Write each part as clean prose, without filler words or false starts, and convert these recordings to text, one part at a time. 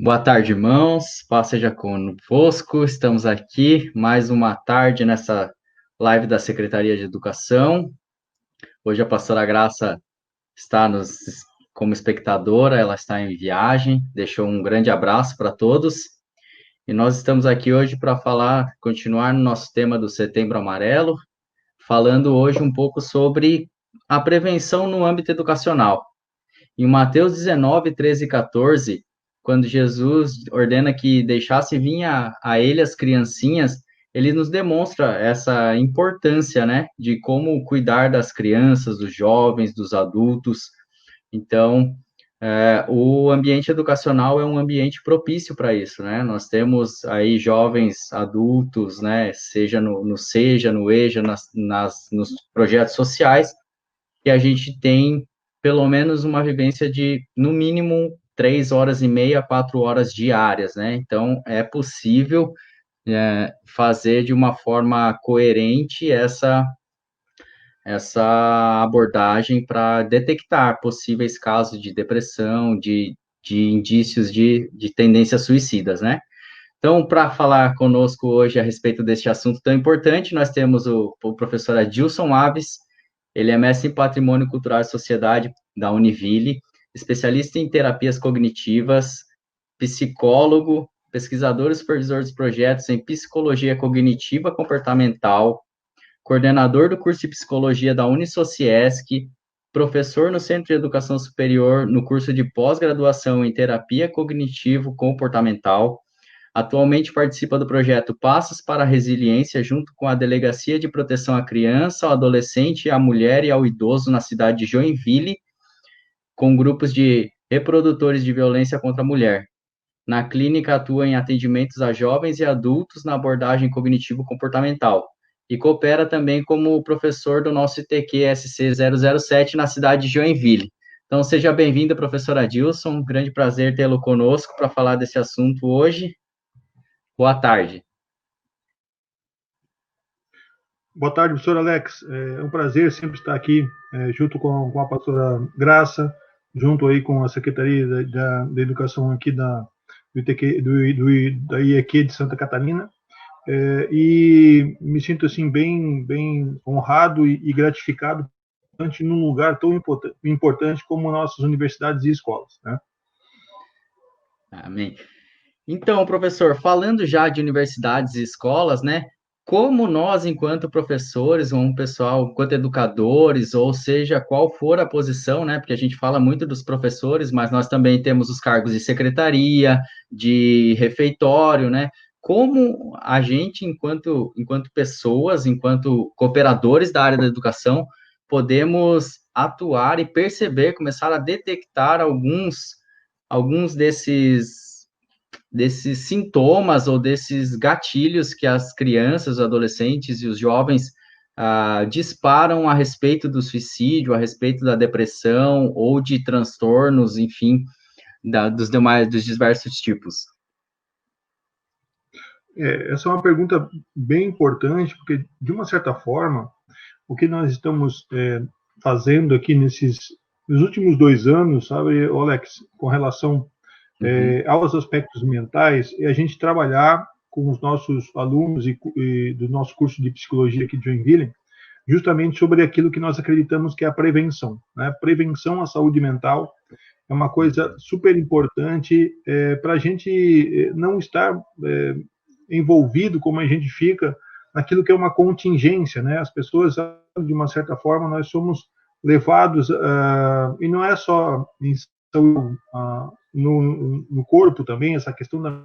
Boa tarde, irmãos. Paz seja convosco. Estamos aqui mais uma tarde nessa live da Secretaria de Educação. Hoje a pastora Graça está como espectadora, ela está em viagem. Deixou um grande abraço para todos. E nós estamos aqui hoje para continuar no nosso tema do Setembro Amarelo, falando hoje um pouco sobre a prevenção no âmbito educacional. Em Mateus 19, 13 e 14, quando Jesus ordena que deixasse vir a ele as criancinhas, ele nos demonstra essa importância, né, de como cuidar das crianças, dos jovens, dos adultos. Então, o ambiente educacional é um ambiente propício para isso, né? Nós temos aí jovens adultos, né, seja no SEJA, no EJA, nos projetos sociais, que a gente tem pelo menos uma vivência de, no mínimo, 3 horas e meia, 4 horas diárias, né? Então, é possível fazer de uma forma coerente essa abordagem para detectar possíveis casos de depressão, de indícios de tendências suicidas, né? Então, para falar conosco hoje a respeito deste assunto tão importante, nós temos o professor Adilson Aves. Ele é mestre em Patrimônio Cultural e Sociedade da Univille, especialista em terapias cognitivas, psicólogo, pesquisador e supervisor dos projetos em Psicologia Cognitiva Comportamental, coordenador do curso de Psicologia da Unisociesc, professor no Centro de Educação Superior no curso de pós-graduação em Terapia Cognitivo-Comportamental. Atualmente participa do projeto Passos para a Resiliência, junto com a Delegacia de Proteção à Criança, ao Adolescente, à Mulher e ao Idoso na cidade de Joinville, com grupos de reprodutores de violência contra a mulher. Na clínica atua em atendimentos a jovens e adultos na abordagem cognitivo-comportamental e coopera também como professor do nosso ITQ SC 007 na cidade de Joinville. Então, seja bem-vindo, professor Adilson, um grande prazer tê-lo conosco para falar desse assunto hoje. Boa tarde. Boa tarde, professor Alex. É um prazer sempre estar aqui junto com a pastora Graça, junto aí com a Secretaria da Educação aqui do ITQ, da IEQ de Santa Catarina. E me sinto assim bem honrado e gratificado num lugar tão importante como nossas universidades e escolas, né? Amém. Então, professor, falando já de universidades e escolas, né? Como nós, enquanto professores, ou um pessoal, enquanto educadores, ou seja, qual for a posição, né? Porque a gente fala muito dos professores, mas nós também temos os cargos de secretaria, de refeitório, né? Como a gente, enquanto pessoas, enquanto cooperadores da área da educação, podemos atuar e perceber, começar a detectar alguns desses sintomas ou desses gatilhos que as crianças, os adolescentes e os jovens disparam a respeito do suicídio, a respeito da depressão ou de transtornos, enfim, dos diversos tipos. Essa é uma pergunta bem importante, porque, de uma certa forma, o que nós estamos fazendo aqui nos últimos 2 anos, sabe, Alex, com relação aos aspectos mentais, é a gente trabalhar com os nossos alunos e do nosso curso de psicologia aqui de Joinville, justamente sobre aquilo que nós acreditamos que é a prevenção, né? Prevenção à saúde mental é uma coisa super importante para a gente não estar envolvido como a gente fica naquilo que é uma contingência, né? As pessoas, de uma certa forma, nós somos levados, e não é só em saúde, no corpo também, essa questão da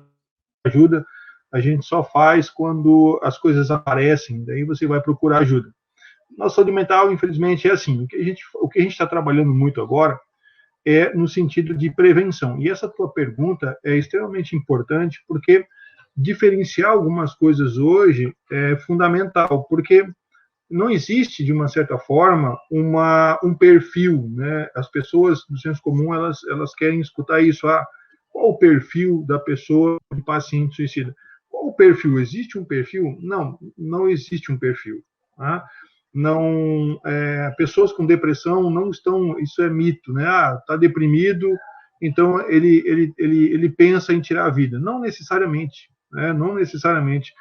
ajuda, a gente só faz quando as coisas aparecem, daí você vai procurar ajuda. Nossa saúde mental, infelizmente, é assim. O que a gente está trabalhando muito agora é no sentido de prevenção. E essa tua pergunta é extremamente importante, porque diferenciar algumas coisas hoje é fundamental, porque não existe, de uma certa forma, um perfil, né? As pessoas do senso comum, elas querem escutar isso. Qual o perfil da pessoa de paciente suicida? Qual o perfil? Existe um perfil? Não existe um perfil. Tá? Não, pessoas com depressão não estão, isso é mito, né? Tá deprimido, então ele pensa em tirar a vida. Não necessariamente, né? Não necessariamente.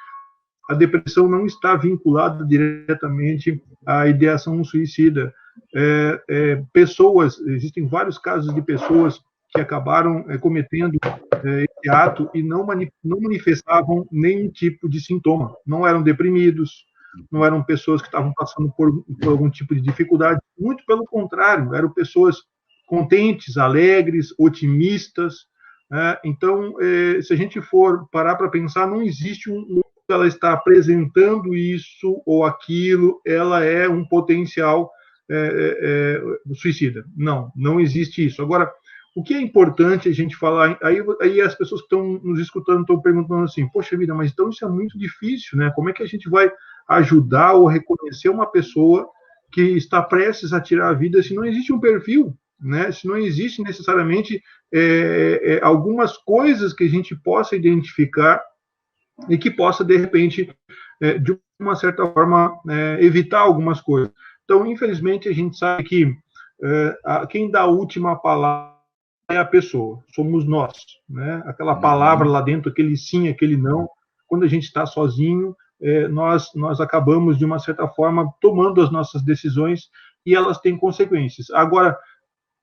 A depressão não está vinculada diretamente à ideação suicida. Existem vários casos de pessoas que acabaram cometendo esse ato e não manifestavam nenhum tipo de sintoma. Não eram deprimidos, não eram pessoas que estavam passando por algum tipo de dificuldade. Muito pelo contrário, eram pessoas contentes, alegres, otimistas. Então, se a gente for parar para pensar, não existe ela está apresentando isso ou aquilo, ela é um potencial suicida. Não existe isso. Agora, o que é importante a gente falar, aí as pessoas que estão nos escutando estão perguntando assim, poxa vida, mas então isso é muito difícil, né? Como é que a gente vai ajudar ou reconhecer uma pessoa que está prestes a tirar a vida se não existe um perfil, né? Se não existe necessariamente algumas coisas que a gente possa identificar e que possa, de repente, de uma certa forma, evitar algumas coisas. Então, infelizmente, a gente sabe que quem dá a última palavra é a pessoa, somos nós. Né? Aquela palavra lá dentro, aquele sim, aquele não, quando a gente está sozinho, nós acabamos, de uma certa forma, tomando as nossas decisões e elas têm consequências. Agora,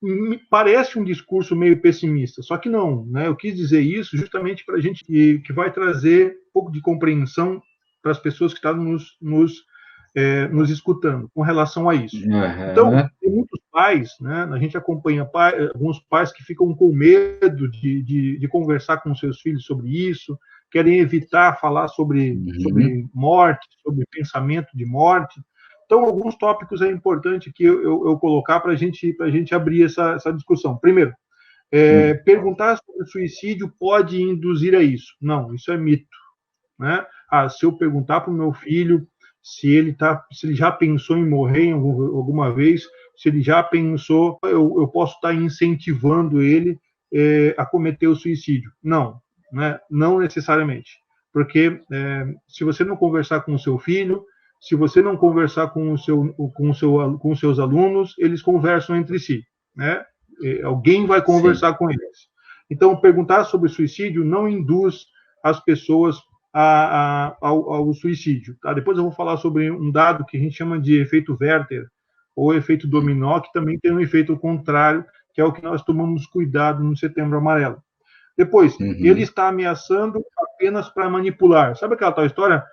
me parece um discurso meio pessimista, só que não, né? Eu quis dizer isso justamente para a gente que vai trazer um pouco de compreensão para as pessoas que estão nos escutando com relação a isso. Uhum. Então, tem muitos pais, né? A gente acompanha alguns pais que ficam com medo de conversar com seus filhos sobre isso, querem evitar falar sobre morte, sobre pensamento de morte. Então, alguns tópicos é importante que eu colocar para a gente abrir essa discussão. Primeiro, perguntar sobre o suicídio pode induzir a isso. Não, isso é mito. Né? Se eu perguntar para o meu filho se ele já pensou em morrer alguma vez, se ele já pensou, eu posso estar incentivando ele a cometer o suicídio. Não, né? Não necessariamente. Porque se você não conversar com o seu filho, se você não conversar com os seus alunos, eles conversam entre si, né? Alguém vai conversar com eles. Então, perguntar sobre suicídio não induz as pessoas ao suicídio. Tá? Depois eu vou falar sobre um dado que a gente chama de efeito Werther, ou efeito dominó, que também tem um efeito contrário, que é o que nós tomamos cuidado no Setembro Amarelo. Depois, ele está ameaçando apenas para manipular. Sabe aquela tal história?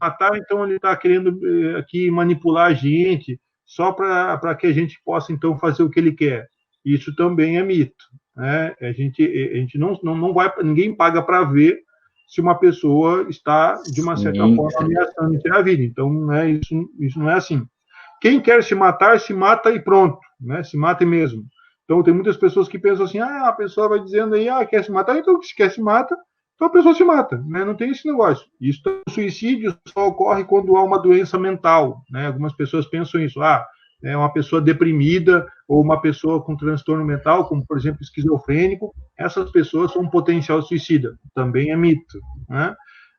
Matar, então ele está querendo aqui manipular a gente só para que a gente possa então fazer o que ele quer. Isso também é mito, né? A gente não vai, ninguém paga para ver se uma pessoa está de uma certa forma ameaçando tirar a vida. Então, né, isso não é assim. Quem quer se matar, se mata e pronto, né? Se mata mesmo. Então tem muitas pessoas que pensam assim, a pessoa vai dizendo aí, quer se matar, então se quer se mata. Então a pessoa se mata, né? Não tem esse negócio. Isso, o suicídio só ocorre quando há uma doença mental, né? Algumas pessoas pensam isso, é uma pessoa deprimida ou uma pessoa com transtorno mental, como por exemplo esquizofrênico, essas pessoas são um potencial suicida. Também é mito, né?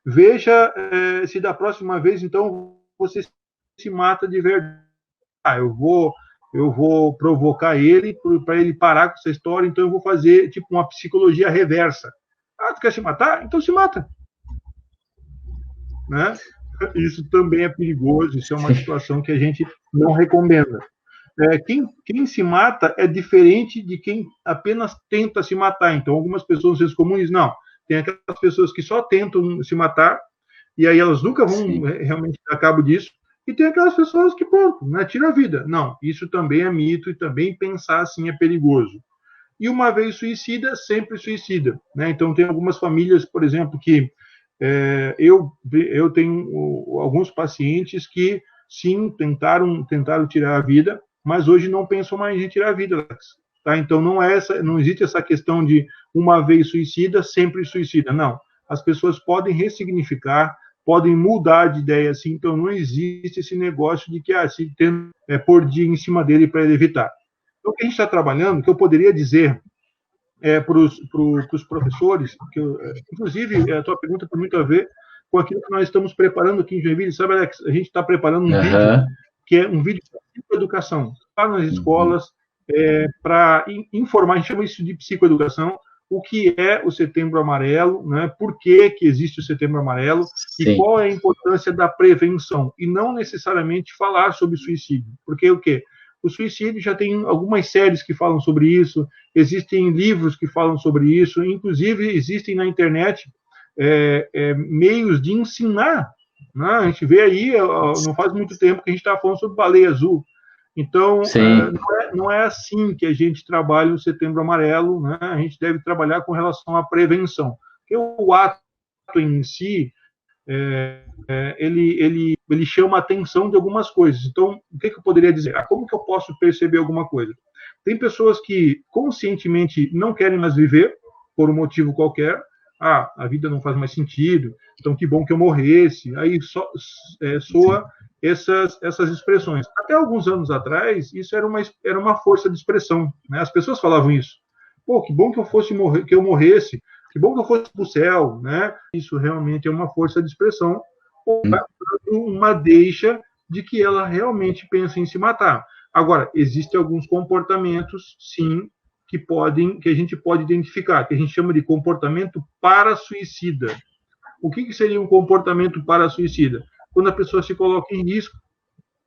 Veja se da próxima vez então você se mata de verdade. Eu vou provocar ele para ele parar com essa história, então eu vou fazer tipo uma psicologia reversa. Tu quer se matar? Então se mata. Né? Isso também é perigoso, isso é uma situação que a gente não recomenda. Quem se mata é diferente de quem apenas tenta se matar. Então, algumas pessoas, no senso comum, dizem, não, tem aquelas pessoas que só tentam se matar, e aí elas nunca vão realmente dar cabo disso, e tem aquelas pessoas que, pronto, né, tiram a vida. Não, isso também é mito, e também pensar assim é perigoso. E uma vez suicida, sempre suicida. Né? Então, tem algumas famílias, por exemplo, que eu tenho alguns pacientes que, sim, tentaram tirar a vida, mas hoje não pensam mais em tirar a vida. Tá? Então, não existe essa questão de uma vez suicida, sempre suicida. Não. As pessoas podem ressignificar, podem mudar de ideia, assim, então não existe esse negócio de que se tem por dia em cima dele para ele evitar. Então, o que a gente está trabalhando, que eu poderia dizer para os professores, inclusive, a tua pergunta tem muito a ver com aquilo que nós estamos preparando aqui em Joinville. Sabe, Alex, a gente está preparando um vídeo, que é um vídeo de educação. Está nas escolas, para informar, a gente chama isso de psicoeducação, o que é o Setembro Amarelo, né? Por que existe o Setembro Amarelo e Sim. qual é a importância da prevenção, e não necessariamente falar sobre suicídio, porque o quê? O suicídio já tem algumas séries que falam sobre isso, existem livros que falam sobre isso, inclusive existem na internet meios de ensinar, né? A gente vê aí, não faz muito tempo que a gente estava falando sobre baleia azul. Então, Sim. não é assim que a gente trabalha o Setembro Amarelo, né? A gente deve trabalhar com relação à prevenção. Porque o ato em si, ele chama a atenção de algumas coisas. Então, o que eu poderia dizer? Como que eu posso perceber alguma coisa? Tem pessoas que conscientemente não querem mais viver, por um motivo qualquer. A vida não faz mais sentido, então que bom que eu morresse. Aí soa essas expressões. Até alguns anos atrás, isso era uma força de expressão. Né? As pessoas falavam isso. Pô, que bom que eu morresse, que bom que eu fosse para o céu, né? Isso realmente é uma força de expressão, uma deixa de que ela realmente pensa em se matar. Agora, existem alguns comportamentos, sim, que a gente pode identificar, que a gente chama de comportamento para-suicida. O que seria um comportamento para-suicida? Quando a pessoa se coloca em risco,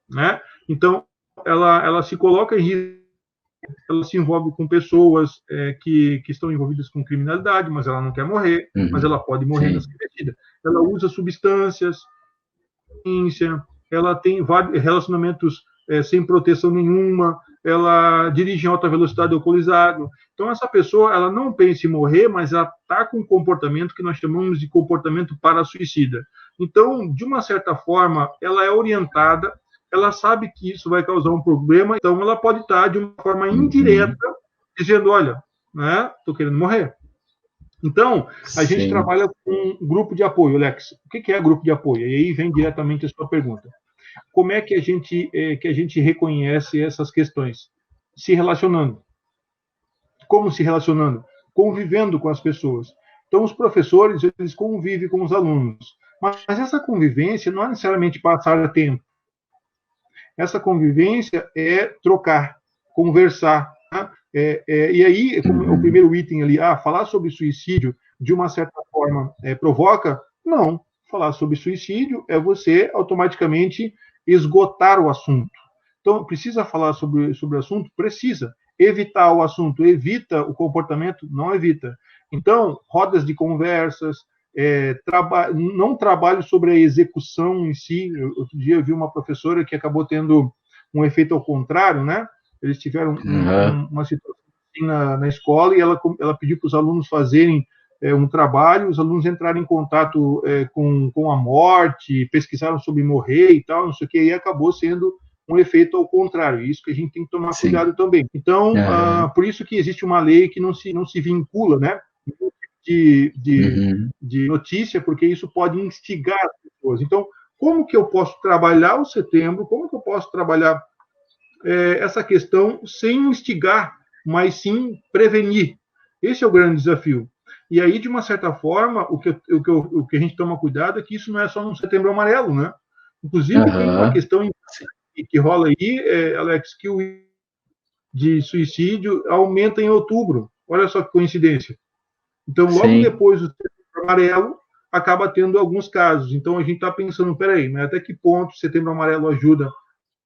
né? Então, ela se coloca em risco, ela se envolve com pessoas que estão envolvidas com criminalidade, mas ela não quer morrer, mas ela pode morrer nessa investida. Ela usa substâncias, ela tem vários relacionamentos sem proteção nenhuma, ela dirige em alta velocidade alcoolizado. Então, essa pessoa, ela não pensa em morrer, mas ela está com um comportamento que nós chamamos de comportamento para-suicida. Então, de uma certa forma, ela é orientada, ela sabe que isso vai causar um problema, então ela pode estar, de uma forma indireta, dizendo, olha, né, estou querendo morrer. Então, a gente trabalha com um grupo de apoio, Alex. O que é grupo de apoio? E aí vem diretamente a sua pergunta. Como é que a gente reconhece essas questões? Se relacionando. Como se relacionando? Convivendo com as pessoas. Então, os professores, eles convivem com os alunos. Mas essa convivência não é necessariamente passar tempo. Essa convivência é trocar, conversar. Tá? E aí, como o primeiro item ali, falar sobre suicídio de uma certa forma provoca? Não. Falar sobre suicídio é você automaticamente esgotar o assunto. Então, precisa falar sobre o assunto? Precisa. Evitar o assunto, evita o comportamento? Não evita. Então, rodas de conversas, não trabalho sobre a execução em si. Outro dia eu vi uma professora que acabou tendo um efeito ao contrário, né? Eles tiveram uma situação assim na escola e ela pediu para os alunos fazerem um trabalho, os alunos entraram em contato com a morte, pesquisaram sobre morrer e tal, não sei o que, e acabou sendo um efeito ao contrário. Isso que a gente tem que tomar cuidado também. Então, por isso que existe uma lei que não se vincula, né? De notícia, porque isso pode instigar as pessoas. Então, como que eu posso trabalhar o setembro? Como que eu posso trabalhar essa questão sem instigar, mas sim prevenir? Esse é o grande desafio. E aí, de uma certa forma, o que a gente toma cuidado é que isso não é só no Setembro Amarelo, né? Inclusive, tem uma questão que rola aí, Alex, que o de suicídio aumenta em outubro. Olha só que coincidência. Então, logo depois do Setembro Amarelo, acaba tendo alguns casos. Então, a gente está pensando, peraí, né, até que ponto o Setembro Amarelo ajuda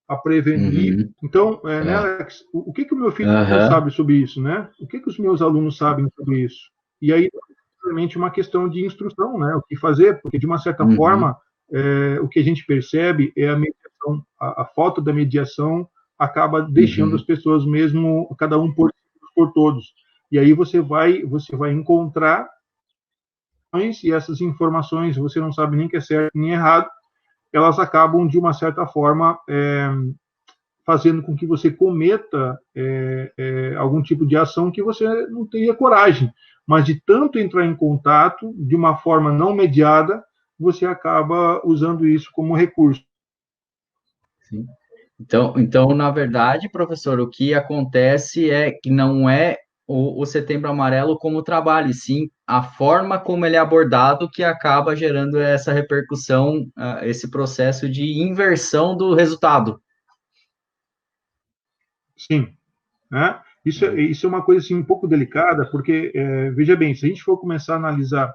a prevenir? Então, né, Alex, o que o meu filho sabe sobre isso, né? O que os meus alunos sabem sobre isso? E aí, realmente, uma questão de instrução, né? O que fazer, porque, de uma certa forma, o que a gente percebe é a mediação, a falta da mediação acaba deixando as pessoas mesmo, cada um por todos. E aí você vai encontrar e essas informações você não sabe nem que é certo nem errado, elas acabam de uma certa forma fazendo com que você cometa algum tipo de ação que você não teria coragem, mas de tanto entrar em contato de uma forma não mediada, você acaba usando isso como recurso. Sim. Então, na verdade, professor, o que acontece é que não é o Setembro Amarelo como trabalho, e sim a forma como ele é abordado que acaba gerando essa repercussão, esse processo de inversão do resultado. Sim. né? Isso é uma coisa assim, um pouco delicada, porque, veja bem, se a gente for começar a analisar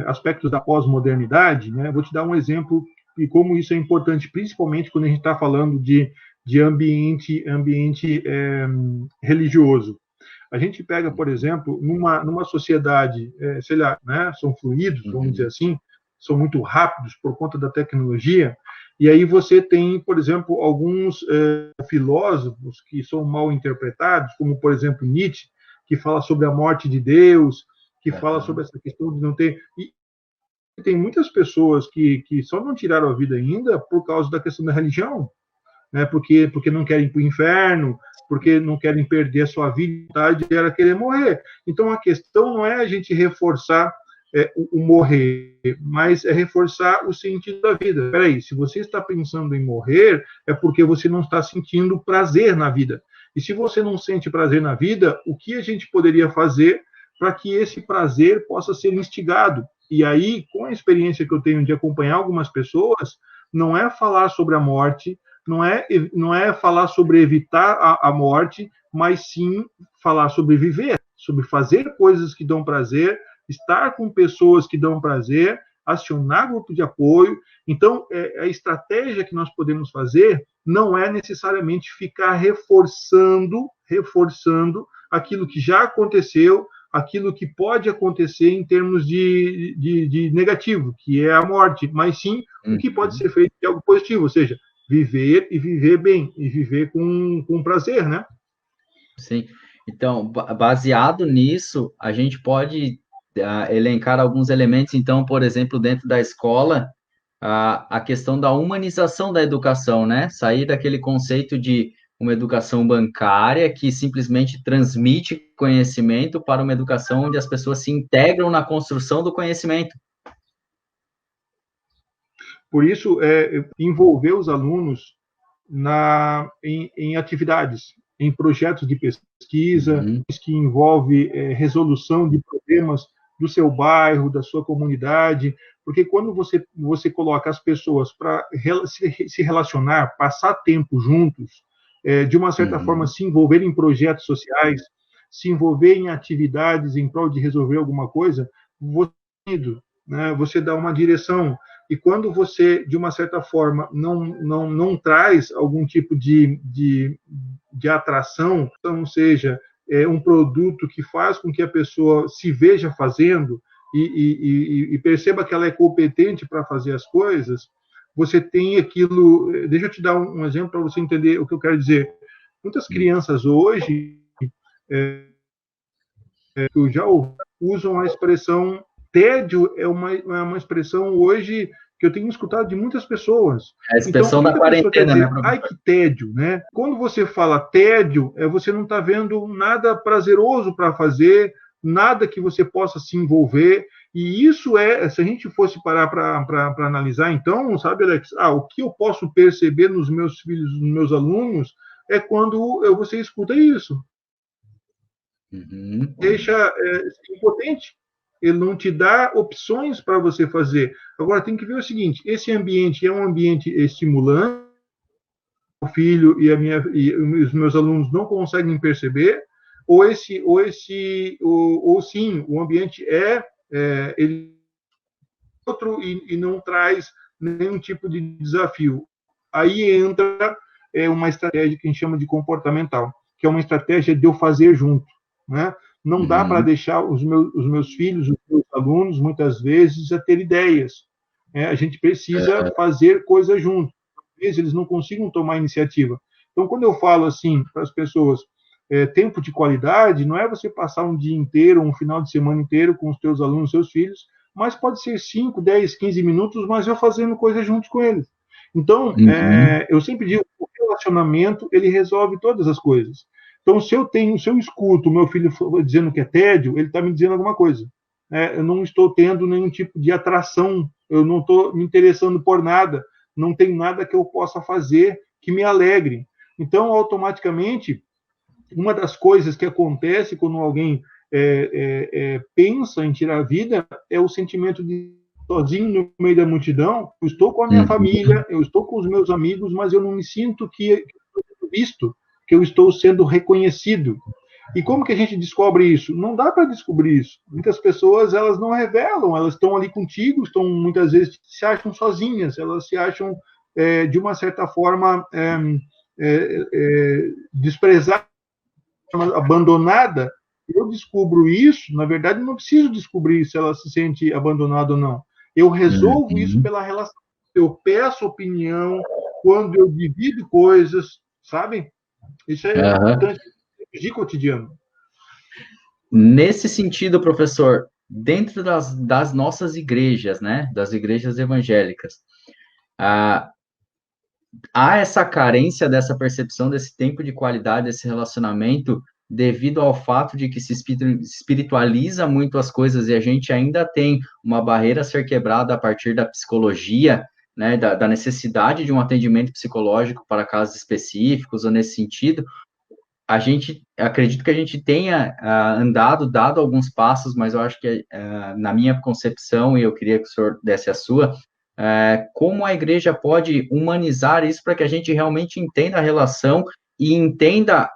aspectos da pós-modernidade, né, vou te dar um exemplo de como isso é importante, principalmente quando a gente está falando de ambiente religioso. A gente pega, por exemplo, numa sociedade, sei lá, né, são fluidos, vamos dizer assim, são muito rápidos por conta da tecnologia, e aí você tem, por exemplo, alguns filósofos que são mal interpretados, como, por exemplo, Nietzsche, que fala sobre a morte de Deus, que fala sobre essa questão de não ter... E tem muitas pessoas que só não tiraram a vida ainda por causa da questão da religião, né? Porque não querem ir para o inferno, porque não querem perder a sua vida, era querer morrer. Então, a questão não é a gente reforçar o morrer, mas é reforçar o sentido da vida. Espera aí, se você está pensando em morrer, é porque você não está sentindo prazer na vida. E se você não sente prazer na vida, o que a gente poderia fazer para que esse prazer possa ser instigado? E aí, com a experiência que eu tenho de acompanhar algumas pessoas, não é falar sobre a morte, não é falar sobre evitar a morte, mas sim falar sobre viver, sobre fazer coisas que dão prazer, estar com pessoas que dão prazer, acionar grupo de apoio. Então, a estratégia que nós podemos fazer não é necessariamente ficar reforçando aquilo que já aconteceu, aquilo que pode acontecer em termos de negativo, que é a morte, mas sim o que pode ser feito de algo positivo, ou seja, viver e viver bem, e viver com prazer, né? Sim. Então, baseado nisso, a gente pode elencar alguns elementos, então, por exemplo, dentro da escola, a questão da humanização da educação, né? Sair daquele conceito de uma educação bancária que simplesmente transmite conhecimento para uma educação onde as pessoas se integram na construção do conhecimento. Por isso, envolver os alunos em atividades, em projetos de pesquisa, que envolve resolução de problemas do seu bairro, da sua comunidade, porque quando você coloca as pessoas para se relacionar, passar tempo juntos, de uma certa forma se envolver em projetos sociais, se envolver em atividades em prol de resolver alguma coisa, você dá uma direção. E quando você, de uma certa forma, não traz algum tipo de atração, então, seja um produto que faz com que a pessoa se veja fazendo e perceba que ela é competente para fazer as coisas, você tem aquilo... Deixa eu te dar um exemplo para você entender o que eu quero dizer. Muitas crianças hoje, eu já usam a expressão tédio, é uma expressão hoje que eu tenho escutado de muitas pessoas. É a expressão então, da quarentena, dizer, né, professor? ai, que tédio, né? Quando você fala tédio, você não está vendo nada prazeroso para fazer, nada que você possa se envolver, e isso se a gente fosse parar para analisar, então, sabe, Alex, o que eu posso perceber nos meus filhos, nos meus alunos, é quando você escuta isso. Deixa impotente. Ele não te dá opções para você fazer. Agora, tem que ver o seguinte, esse ambiente é um ambiente estimulante, o filho e os meus alunos não conseguem perceber, ou sim, o ambiente ele outro e não traz nenhum tipo de desafio. Aí entra uma estratégia que a gente chama de comportamental, que é uma estratégia de eu fazer junto, né? Não dá para deixar os meus filhos, os meus alunos, muitas vezes, a ter ideias. A gente precisa fazer coisas juntos. Às vezes eles não consigam tomar iniciativa. Então, quando eu falo assim para as pessoas, tempo de qualidade, não é você passar um dia inteiro, um final de semana inteiro com os teus alunos, seus filhos, mas pode ser 5, 10, 15 minutos, mas eu fazendo coisas juntos com eles. Então, eu sempre digo, o relacionamento, ele resolve todas as coisas. Então, se eu escuto o meu filho dizendo que é tédio, ele está me dizendo alguma coisa. Eu não estou tendo nenhum tipo de atração, eu não estou me interessando por nada, não tem nada que eu possa fazer que me alegre. Então, automaticamente, uma das coisas que acontece quando alguém pensa em tirar a vida é o sentimento de sozinho no meio da multidão. Eu estou com a minha família, eu estou com os meus amigos, mas eu não me sinto que estou sendo visto, que eu estou sendo reconhecido. E como que a gente descobre isso? Não dá para descobrir isso. Muitas pessoas, elas não revelam, elas estão ali contigo, estão muitas vezes se acham sozinhas, elas se acham, de uma certa forma, desprezadas, abandonada. Eu descubro isso, na verdade, não preciso descobrir se ela se sente abandonada ou não. Eu resolvo isso pela relação. Eu peço opinião quando eu divido coisas, sabe? Isso é importante de cotidiano. Nesse sentido, professor, dentro das nossas igrejas, né, das igrejas evangélicas, há essa carência dessa percepção desse tempo de qualidade, desse relacionamento, devido ao fato de que se espiritualiza muito as coisas e a gente ainda tem uma barreira a ser quebrada a partir da psicologia, né, da necessidade de um atendimento psicológico para casos específicos, ou nesse sentido, a gente, acredito que a gente tenha dado alguns passos, mas eu acho que, na minha concepção, e eu queria que o senhor desse a sua, como a igreja pode humanizar isso para que a gente realmente entenda a relação e entenda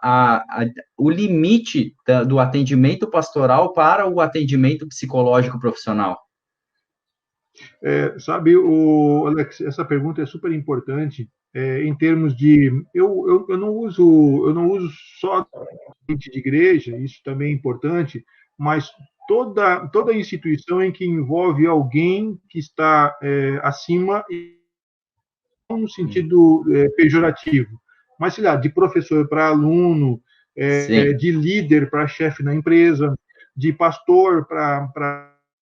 o limite do atendimento pastoral para o atendimento psicológico profissional? Sabe, Alex, essa pergunta é super importante, em termos de, eu não uso só de igreja, isso também é importante, mas toda instituição em que envolve alguém que está acima, no sentido pejorativo, mas sei lá, de professor para aluno, Sim. de líder para chefe na empresa, de pastor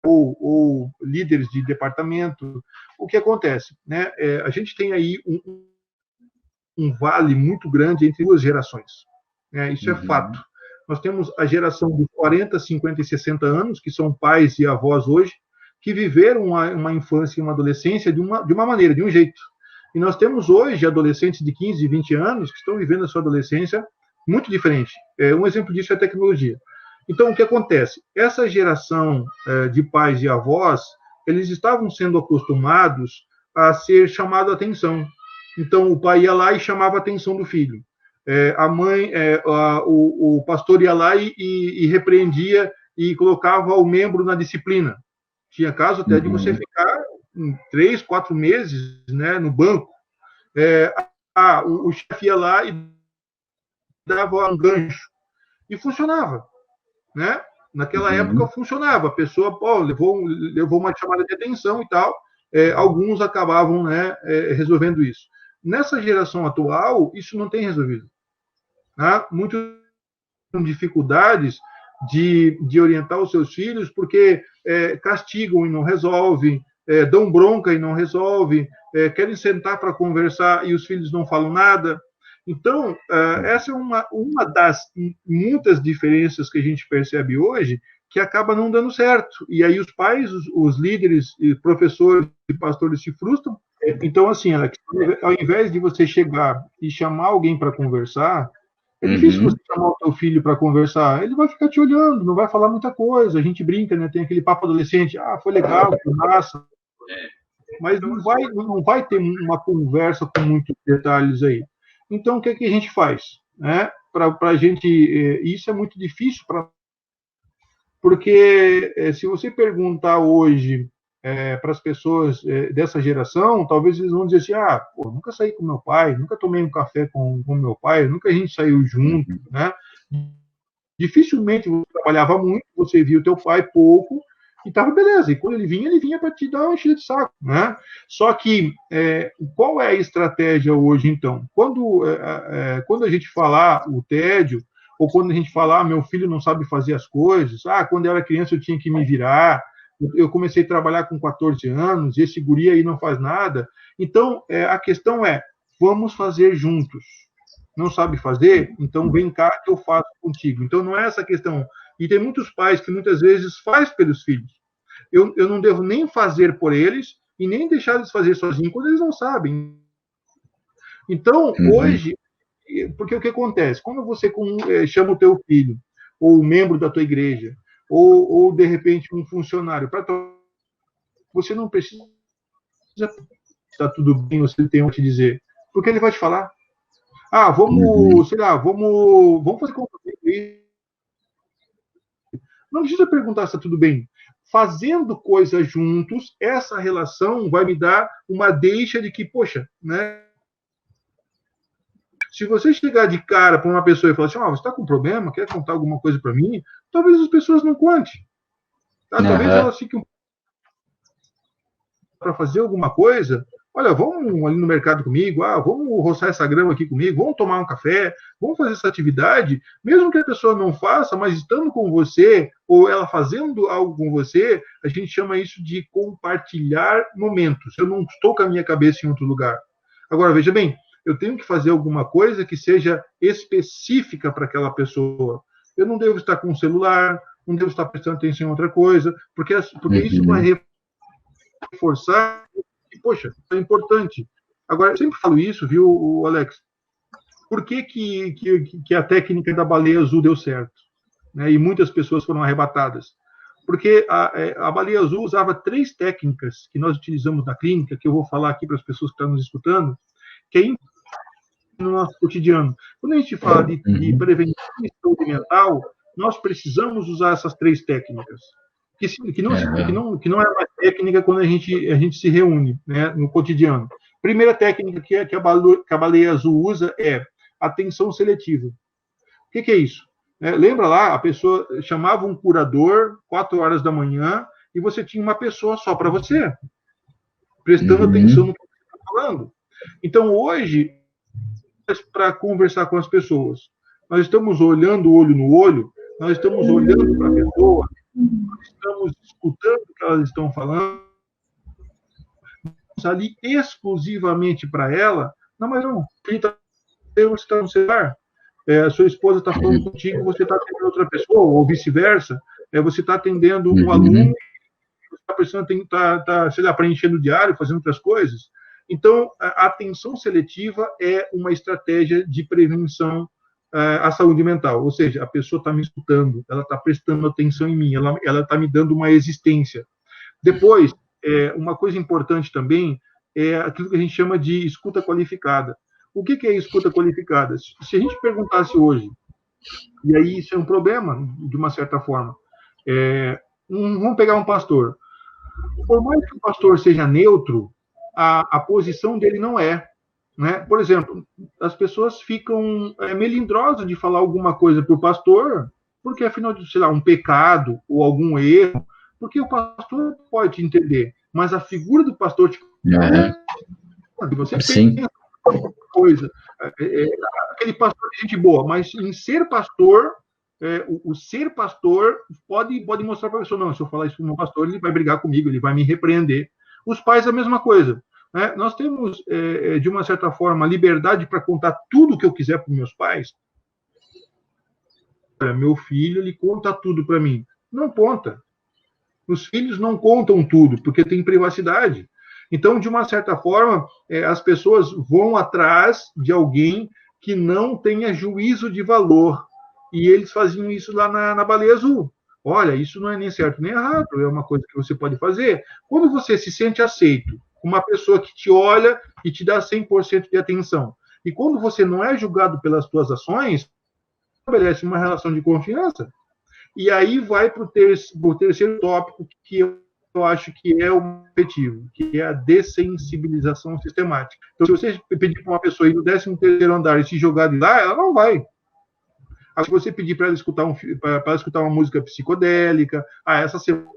ou líderes de departamento. O que acontece? Né? A gente tem aí um vale muito grande entre duas gerações. Né? Isso é fato. Nós temos a geração dos 40, 50 e 60 anos, que são pais e avós hoje, que viveram uma infância e uma adolescência de uma maneira, de um jeito. E nós temos hoje adolescentes de 15 e 20 anos que estão vivendo a sua adolescência muito diferente. Um exemplo disso é a tecnologia. Então, o que acontece? Essa geração de pais e avós, eles estavam sendo acostumados a ser chamado a atenção. Então, o pai ia lá e chamava a atenção do filho. A mãe, o pastor ia lá e repreendia e colocava o membro na disciplina. Tinha caso até de você ficar 3, 4 meses, né, no banco. O chefe ia lá e dava um gancho. E funcionava. Né? Naquela época funcionava. A pessoa levou uma chamada de atenção e tal. Alguns acabavam, né, resolvendo isso. Nessa geração atual, isso não tem resolvido. Né? Muitos com dificuldades de orientar os seus filhos porque castigam e não resolvem, dão bronca e não resolvem, querem sentar para conversar e os filhos não falam nada. Então, essa é uma das muitas diferenças que a gente percebe hoje que acaba não dando certo. E aí os pais, os líderes, professores e pastores se frustram. Então, assim, Alex, ao invés de você chegar e chamar alguém para conversar, é difícil você chamar o teu filho para conversar. Ele vai ficar te olhando, não vai falar muita coisa. A gente brinca, né? Tem aquele papo adolescente. Foi legal, foi massa. Mas não vai ter uma conversa com muitos detalhes aí. Então, o que é que a gente faz? Né? Para a gente, isso é muito difícil, porque se você perguntar hoje para as pessoas dessa geração, talvez eles vão dizer assim, nunca saí com meu pai, nunca tomei um café com meu pai, nunca a gente saiu junto, né? Dificilmente você trabalhava muito, você via o teu pai pouco, e estava beleza. E quando ele vinha para te dar uma enchida de saco, né? Só que qual é a estratégia hoje, então? Quando a gente falar o tédio, ou quando a gente falar, meu filho não sabe fazer as coisas, quando eu era criança eu tinha que me virar, eu comecei a trabalhar com 14 anos, e esse guri aí não faz nada. Então, a questão é, vamos fazer juntos. Não sabe fazer? Então vem cá que eu faço contigo. Então não é essa questão. E tem muitos pais que muitas vezes faz pelos filhos. Eu não devo nem fazer por eles e nem deixar eles fazer sozinhos quando eles não sabem. Então, hoje, porque o que acontece? Quando você chama o teu filho, ou um membro da tua igreja, ou de repente um funcionário, você não precisa estar tudo bem, você tem o que dizer, porque ele vai te falar. Vamos, sei lá, vamos fazer conta. Não precisa perguntar se está tudo bem. Fazendo coisas juntos, essa relação vai me dar uma deixa de que, poxa, né? Se você chegar de cara para uma pessoa e falar assim, você está com problema, quer contar alguma coisa para mim? Talvez as pessoas não contem. Tá? Talvez elas fiquem para fazer alguma coisa. Olha, vamos ali no mercado comigo, vamos roçar essa grama aqui comigo, vamos tomar um café, vamos fazer essa atividade, mesmo que a pessoa não faça, mas estando com você, ou ela fazendo algo com você, a gente chama isso de compartilhar momentos. Eu não estou com a minha cabeça em outro lugar. Agora, veja bem, eu tenho que fazer alguma coisa que seja específica para aquela pessoa. Eu não devo estar com o celular, não devo estar prestando atenção em outra coisa, porque isso vai reforçar que, poxa, é importante. Agora, eu sempre falo isso, viu, Alex? Por que a técnica da baleia azul deu certo? Né? E muitas pessoas foram arrebatadas. Porque a baleia azul usava 3 técnicas que nós utilizamos na clínica, que eu vou falar aqui para as pessoas que estão nos escutando, que é no nosso cotidiano. Quando a gente fala de prevenção e saúde mental, nós precisamos usar essas 3 técnicas. Que não é uma técnica quando a gente se reúne, né, no cotidiano. Primeira técnica que a baleia azul usa é atenção seletiva. O que é isso? Lembra lá, a pessoa chamava um curador 4 horas da manhã e você tinha uma pessoa só para você, prestando atenção no que você está falando. Então, hoje, para conversar com as pessoas, nós estamos olhando olho no olho, nós estamos olhando para a pessoa, nós estamos escutando o que elas estão falando, ali exclusivamente para ela. Não, mas não, você está no celular, a sua esposa está falando contigo, você está atendendo outra pessoa, ou vice-versa, você está atendendo um aluno, você está precisando sei lá, preenchendo o diário, fazendo outras coisas. Então, a atenção seletiva é uma estratégia de prevenção à saúde mental, ou seja, a pessoa está me escutando, ela está prestando atenção em mim, ela está me dando uma existência. Depois, uma coisa importante também é aquilo que a gente chama de escuta qualificada. O que é escuta qualificada? Se a gente perguntasse hoje, e aí isso é um problema, de uma certa forma, vamos pegar um pastor. Por mais que o pastor seja neutro, a posição dele não é. Né? Por exemplo, as pessoas ficam melindrosas de falar alguma coisa para o pastor, porque afinal de, sei lá, um pecado ou algum erro, porque o pastor pode entender, mas a figura do pastor te... Você pensa coisa, aquele pastor é gente boa, mas em ser pastor, o ser pastor pode mostrar para a pessoa, não, se eu falar isso para o meu pastor, ele vai brigar comigo, ele vai me repreender. Os pais, a mesma coisa. Nós temos, de uma certa forma, liberdade para contar tudo o que eu quiser para os meus pais. Meu filho, ele conta tudo para mim. Não conta. Os filhos não contam tudo, porque tem privacidade. Então, de uma certa forma, as pessoas vão atrás de alguém que não tenha juízo de valor. E eles faziam isso lá na Baleia Azul. Olha, isso não é nem certo nem errado, é uma coisa que você pode fazer. Quando você se sente aceito, uma pessoa que te olha e te dá 100% de atenção, e quando você não é julgado pelas suas ações, estabelece uma relação de confiança. E aí vai para o terceiro tópico, que eu acho que é o objetivo, que é a dessensibilização sistemática. Então, se você pedir para uma pessoa ir no 13º andar e se jogar de lá, ela não vai. Se você pedir para ela escutar uma música psicodélica, essa semana,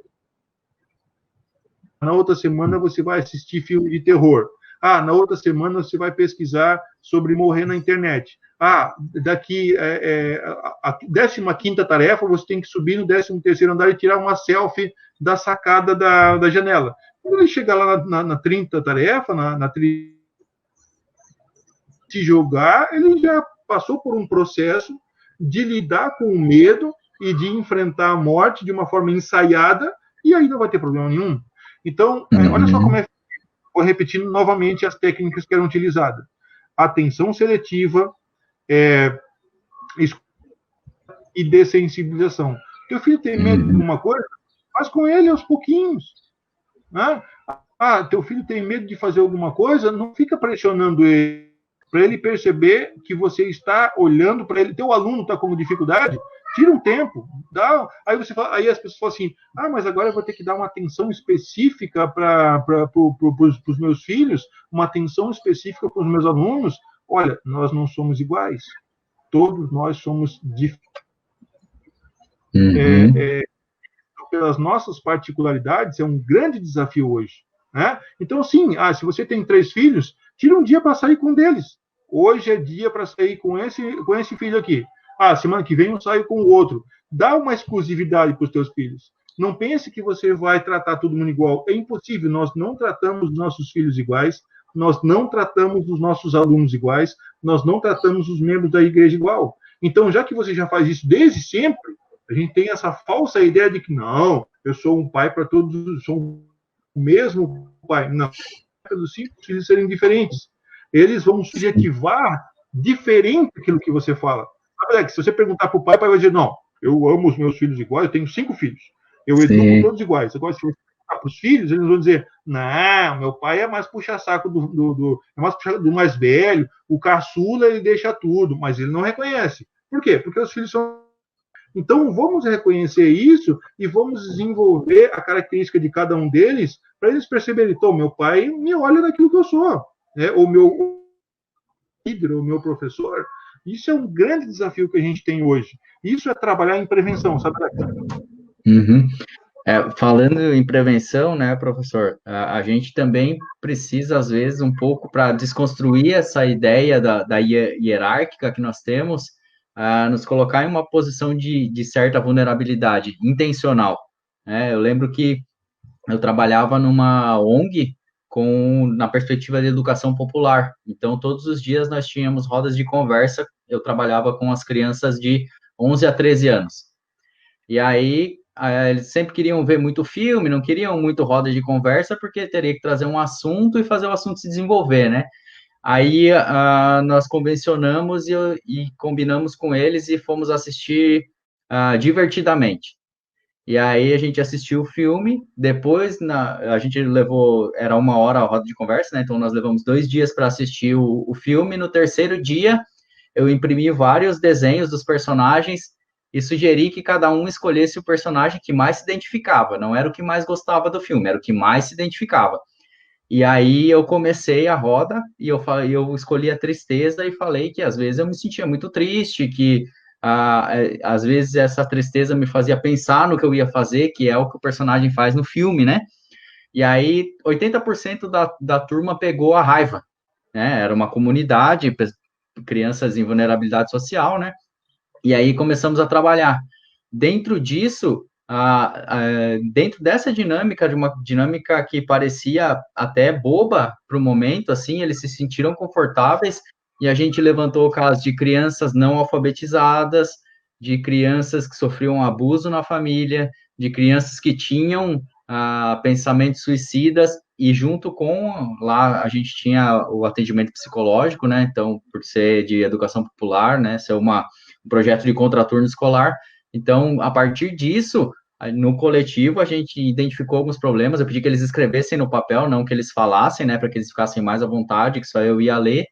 na outra semana você vai assistir filme de terror. Na outra semana você vai pesquisar sobre morrer na internet. Daqui a 15ª tarefa, você tem que subir no 13º andar e tirar uma selfie da sacada da janela. Quando ele chegar lá na 30ª tarefa, se jogar, ele já passou por um processo de lidar com o medo e de enfrentar a morte de uma forma ensaiada, e aí não vai ter problema nenhum. Então, olha só como é. Vou repetindo novamente as técnicas que eram utilizadas. Atenção seletiva, e dessensibilização. Teu filho tem medo de alguma coisa? Faz com ele aos pouquinhos. Né? Teu filho tem medo de fazer alguma coisa? Não fica pressionando ele. para ele perceber que você está olhando para ele. Teu aluno está com dificuldade, tira um tempo, aí você fala, aí as pessoas falam assim, mas agora eu vou ter que dar uma atenção específica para os meus filhos, uma atenção específica para os meus alunos. Olha, nós não somos iguais, todos nós somos diferentes. Pelas nossas particularidades, é um grande desafio hoje. Né? Então, sim, se você tem 3 filhos, tira um dia para sair com um deles. Hoje é dia para sair com esse filho aqui. Semana que vem eu saio com o outro. Dá uma exclusividade para os teus filhos. Não pense que você vai tratar todo mundo igual. É impossível. Nós não tratamos os nossos filhos iguais, nós não tratamos os nossos alunos iguais, nós não tratamos os membros da igreja igual. Então, já que você já faz isso desde sempre, a gente tem essa falsa ideia de que, não, eu sou um pai para todos, sou o mesmo pai. Não, pelos 5 filhos serem diferentes. Eles vão subjetivar diferente aquilo que você fala. Se você perguntar para o pai vai dizer, não, eu amo os meus filhos iguais, eu tenho 5 filhos. Eu educo todos iguais. Agora, se você perguntar para os filhos, eles vão dizer, não, meu pai é mais puxa-saco é mais puxa do mais velho, o caçula ele deixa tudo, mas ele não reconhece. Por quê? Porque os filhos são. Então, vamos reconhecer isso e vamos desenvolver a característica de cada um deles para eles perceberem, então, meu pai me olha naquilo que eu sou, né? Ou meu líder, ou meu professor. Isso é um grande desafio que a gente tem hoje. Isso é trabalhar em prevenção, sabe? Falando em prevenção, né, professor, a gente também precisa, às vezes, um pouco para desconstruir essa ideia da hierárquica que nós temos, nos colocar em uma posição de certa vulnerabilidade intencional. Né? Eu lembro que eu trabalhava numa ONG na perspectiva de educação popular. Então, todos os dias nós tínhamos rodas de conversa. Eu trabalhava com as crianças de 11 a 13 anos. E aí, eles sempre queriam ver muito filme, não queriam muito roda de conversa, porque teria que trazer um assunto e fazer o assunto se desenvolver, né? Aí, nós convencionamos e combinamos com eles e fomos assistir Divertidamente. E aí a gente assistiu o filme, depois a gente levou, era 1 hora a roda de conversa, né? Então nós levamos 2 dias para assistir o filme. No terceiro dia, eu imprimi vários desenhos dos personagens e sugeri que cada um escolhesse o personagem que mais se identificava. Não era o que mais gostava do filme, era o que mais se identificava. E aí eu comecei a roda e eu escolhi a tristeza e falei que às vezes eu me sentia muito triste, que às vezes essa tristeza me fazia pensar no que eu ia fazer, que é o que o personagem faz no filme, né? E aí 80% da turma pegou a raiva, né? Era uma comunidade, crianças em vulnerabilidade social, né? E aí começamos a trabalhar. Dentro disso, dentro dessa dinâmica, de uma dinâmica que parecia até boba para o momento, assim, eles se sentiram confortáveis e a gente levantou o caso de crianças não alfabetizadas, de crianças que sofriam abuso na família, de crianças que tinham pensamentos suicidas e junto com, lá a gente tinha o atendimento psicológico, né, então, por ser de educação popular, né, ser um projeto de contraturno escolar, então, a partir disso, no coletivo, a gente identificou alguns problemas, eu pedi que eles escrevessem no papel, não que eles falassem, né, para que eles ficassem mais à vontade, que só eu ia ler,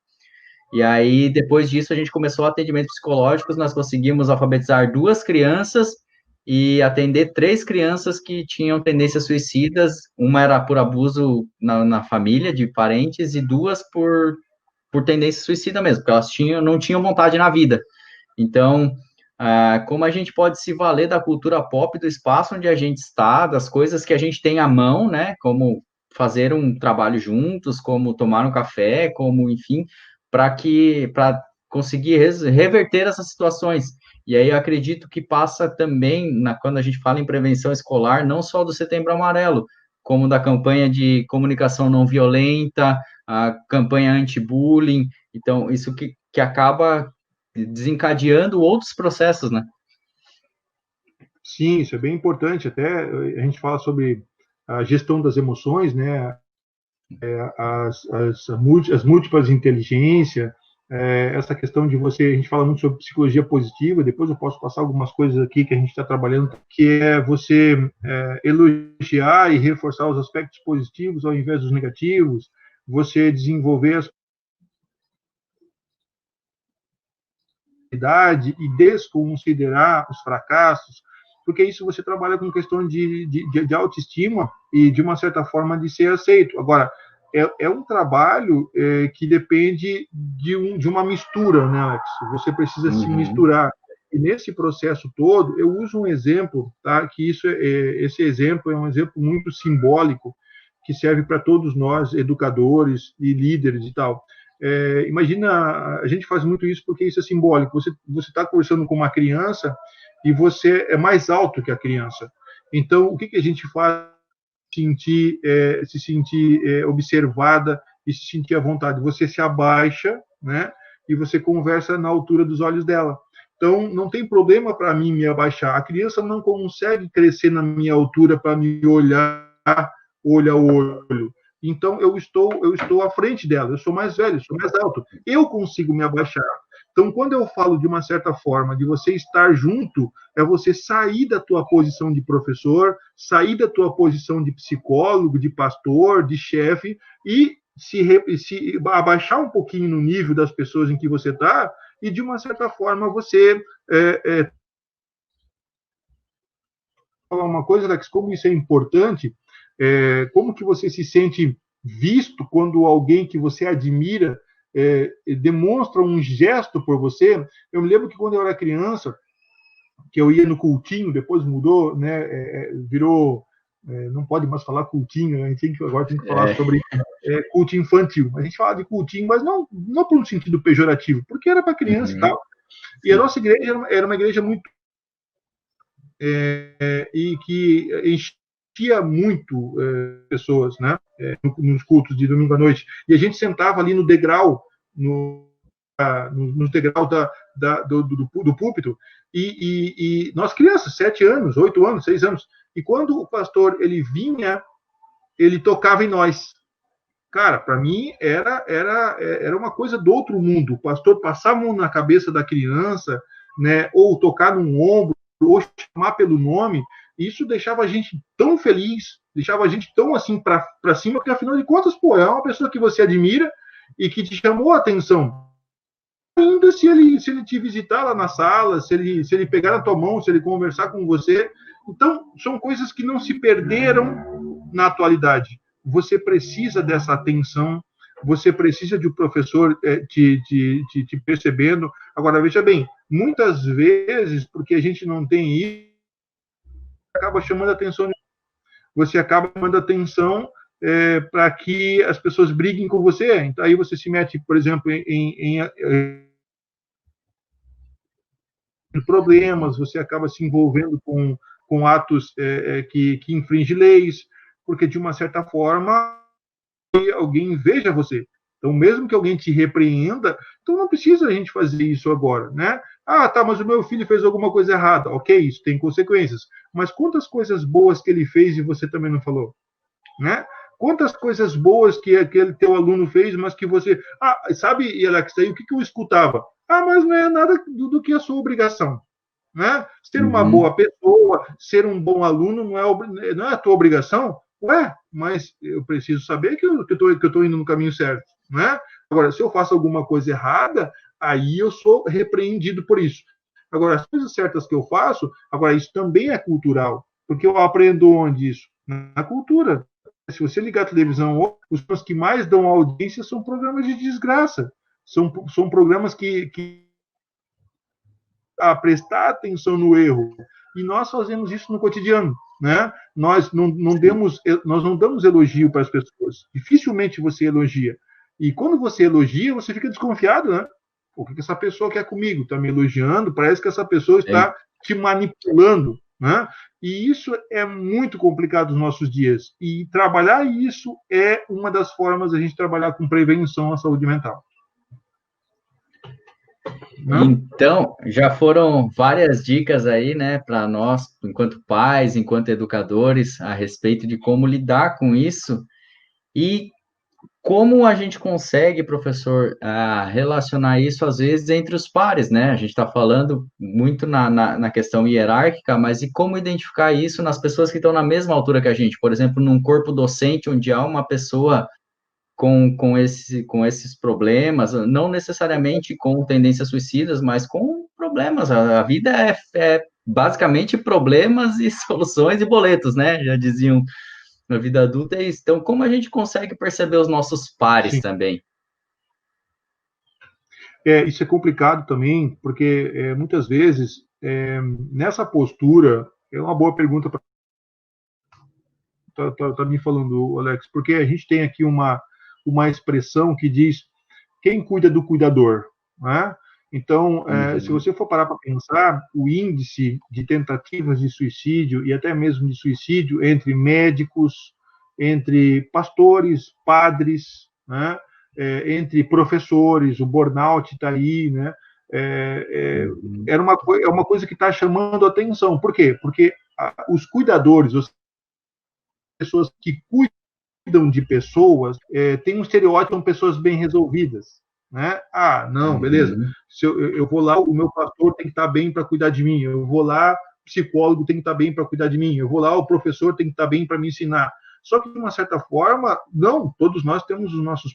e aí, depois disso, a gente começou atendimentos psicológicos, nós conseguimos alfabetizar 2 crianças e atender 3 crianças que tinham tendências suicidas, uma era por abuso na família, de parentes, e 2 por tendência suicida mesmo, porque elas não tinham vontade na vida. Então, como a gente pode se valer da cultura pop, do espaço onde a gente está, das coisas que a gente tem à mão, né, como fazer um trabalho juntos, como tomar um café, como, enfim, para conseguir reverter essas situações. E aí eu acredito que passa também, quando a gente fala em prevenção escolar, não só do Setembro Amarelo, como da campanha de comunicação não violenta, a campanha anti-bullying, então isso que acaba desencadeando outros processos, né? Sim, isso é bem importante. Até a gente fala sobre a gestão das emoções, né? As múltiplas inteligência, essa questão de você, a gente fala muito sobre psicologia positiva, depois eu posso passar algumas coisas aqui que a gente está trabalhando, que é você elogiar e reforçar os aspectos positivos ao invés dos negativos, você desenvolver e desconsiderar os fracassos, porque isso você trabalha com questão de autoestima e, de uma certa forma, de ser aceito. Agora, é um trabalho que depende de uma mistura, né, Alex? Você precisa se misturar. E nesse processo todo, eu uso um exemplo, tá? Que esse exemplo é um exemplo muito simbólico, que serve para todos nós, educadores e líderes e tal. Imagina, a gente faz muito isso porque isso é simbólico. Você está conversando com uma criança e você é mais alto que a criança. Então, o que a gente faz? Se sentir observada e se sentir à vontade. Você se abaixa, né? E você conversa na altura dos olhos dela. Então, não tem problema para mim me abaixar. A criança não consegue crescer na minha altura para me olhar olho a olho. Então, eu estou à frente dela. Eu sou mais velho, sou mais alto. Eu consigo me abaixar. Então, quando eu falo de uma certa forma de você estar junto, é você sair da tua posição de professor, sair da tua posição de psicólogo, de pastor, de chefe, e se abaixar um pouquinho no nível das pessoas em que você está, e de uma certa forma você falar uma coisa, Alex, como isso é importante, como que você se sente visto quando alguém que você admira demonstra um gesto por você. Eu me lembro que quando eu era criança, que eu ia no cultinho, depois mudou, né, virou, não pode mais falar cultinho, né, agora tem que falar sobre culto infantil. A gente fala de cultinho, mas não por um sentido pejorativo, porque era para criança e tal. E a nossa igreja era uma igreja muito e que enchia muito pessoas, né, nos cultos de domingo à noite. E a gente sentava ali no degrau, no degrau do púlpito, e nós crianças, 7 anos, 8 anos, 6 anos, e quando o pastor ele vinha, ele tocava em nós. Cara, para mim era uma coisa do outro mundo. O pastor passava a mão na cabeça da criança, né, ou tocar num ombro, ou chamar pelo nome. Isso deixava a gente tão feliz, deixava a gente tão assim para cima, porque afinal de contas, pô, é uma pessoa que você admira e que te chamou a atenção. Ainda se ele te visitar lá na sala, se ele pegar na tua mão, se ele conversar com você. Então, são coisas que não se perderam na atualidade. Você precisa dessa atenção, você precisa de um professor te percebendo. Agora, veja bem, muitas vezes, porque a gente não tem isso, acaba chamando atenção. Você acaba chamando atenção para que as pessoas briguem com você. Então, aí você se mete, por exemplo, em problemas, você acaba se envolvendo com atos que infringem leis, porque, de uma certa forma, alguém veja você. Então, mesmo que alguém te repreenda, então não precisa a gente fazer isso agora, né? Ah, tá, mas o meu filho fez alguma coisa errada. Ok, isso tem consequências. Mas quantas coisas boas que ele fez e você também não falou, né? Quantas coisas boas que aquele teu aluno fez, mas que você... Ah, sabe, Alex, aí o que eu escutava? Ah, mas não é nada do que a sua obrigação, né? Ser uma boa pessoa, ser um bom aluno não é a tua obrigação. Ué, mas eu preciso saber que eu estou indo no caminho certo, né? Agora, se eu faço alguma coisa errada, aí eu sou repreendido por isso. Agora, as coisas certas que eu faço, agora, isso também é cultural, porque eu aprendo onde isso? Na cultura. Se você ligar a televisão, os programas que mais dão audiência são programas de desgraça. São programas que prestar atenção no erro. E nós fazemos isso no cotidiano, né? Nós não damos elogio para as pessoas. Dificilmente você elogia. E quando você elogia, você fica desconfiado, né? O que essa pessoa quer comigo? Está me elogiando? Parece que essa pessoa está te manipulando, né? E isso é muito complicado nos nossos dias. E trabalhar isso é uma das formas de a gente trabalhar com prevenção à saúde mental. Então, já foram várias dicas aí, né, para nós, enquanto pais, enquanto educadores, a respeito de como lidar com isso e como a gente consegue, professor, relacionar isso, às vezes, entre os pares, né? A gente está falando muito na questão hierárquica, mas e como identificar isso nas pessoas que estão na mesma altura que a gente? Por exemplo, num corpo docente, onde há uma pessoa com esses problemas, não necessariamente com tendências suicidas, mas com problemas. A vida é basicamente problemas e soluções e boletos, né? Já diziam na vida adulta, é isso. Então, como a gente consegue perceber os nossos pares Sim. também? Isso é complicado também, porque muitas vezes, nessa postura, é uma boa pergunta para tá me falando, Alex, porque a gente tem aqui uma expressão que diz quem cuida do cuidador, né? Então, se você for parar para pensar, o índice de tentativas de suicídio e até mesmo de suicídio entre médicos, entre pastores, padres, né? Entre professores, o burnout está aí, né? É uma coisa que está chamando a atenção. Por quê? Porque os cuidadores, as pessoas que cuidam de pessoas, tem um estereótipo, são pessoas bem resolvidas. Né? Ah, não, beleza. Se eu vou lá, o meu pastor tem que estar bem para cuidar de mim. Eu vou lá, o psicólogo tem que estar bem para cuidar de mim. Eu vou lá, o professor tem que estar bem para me ensinar. Só que, de uma certa forma, não, todos nós temos os nossos.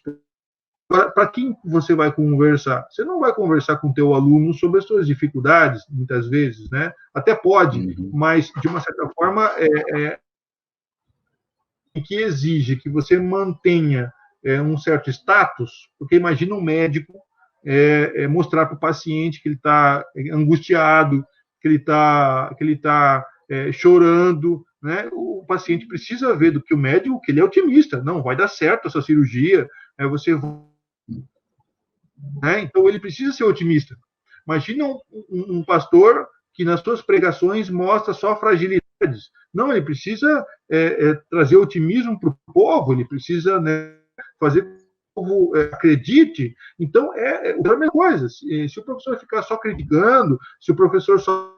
Para quem você vai conversar? Você não vai conversar com o teu aluno sobre as suas dificuldades, muitas vezes, né? Até pode, mas, de uma certa forma, que exige que você mantenha um certo status, porque imagina um médico mostrar para o paciente que ele está angustiado, que ele está chorando, né? O paciente precisa ver do que o médico, que ele é otimista, não, vai dar certo essa cirurgia, você, né? Então ele precisa ser otimista. Imagina um pastor que nas suas pregações mostra só fragilidades. Não, ele precisa trazer otimismo para o povo, ele precisa, né, fazer que o povo acredite. Então, é a mesma coisa. Se o professor ficar só criticando, se o professor só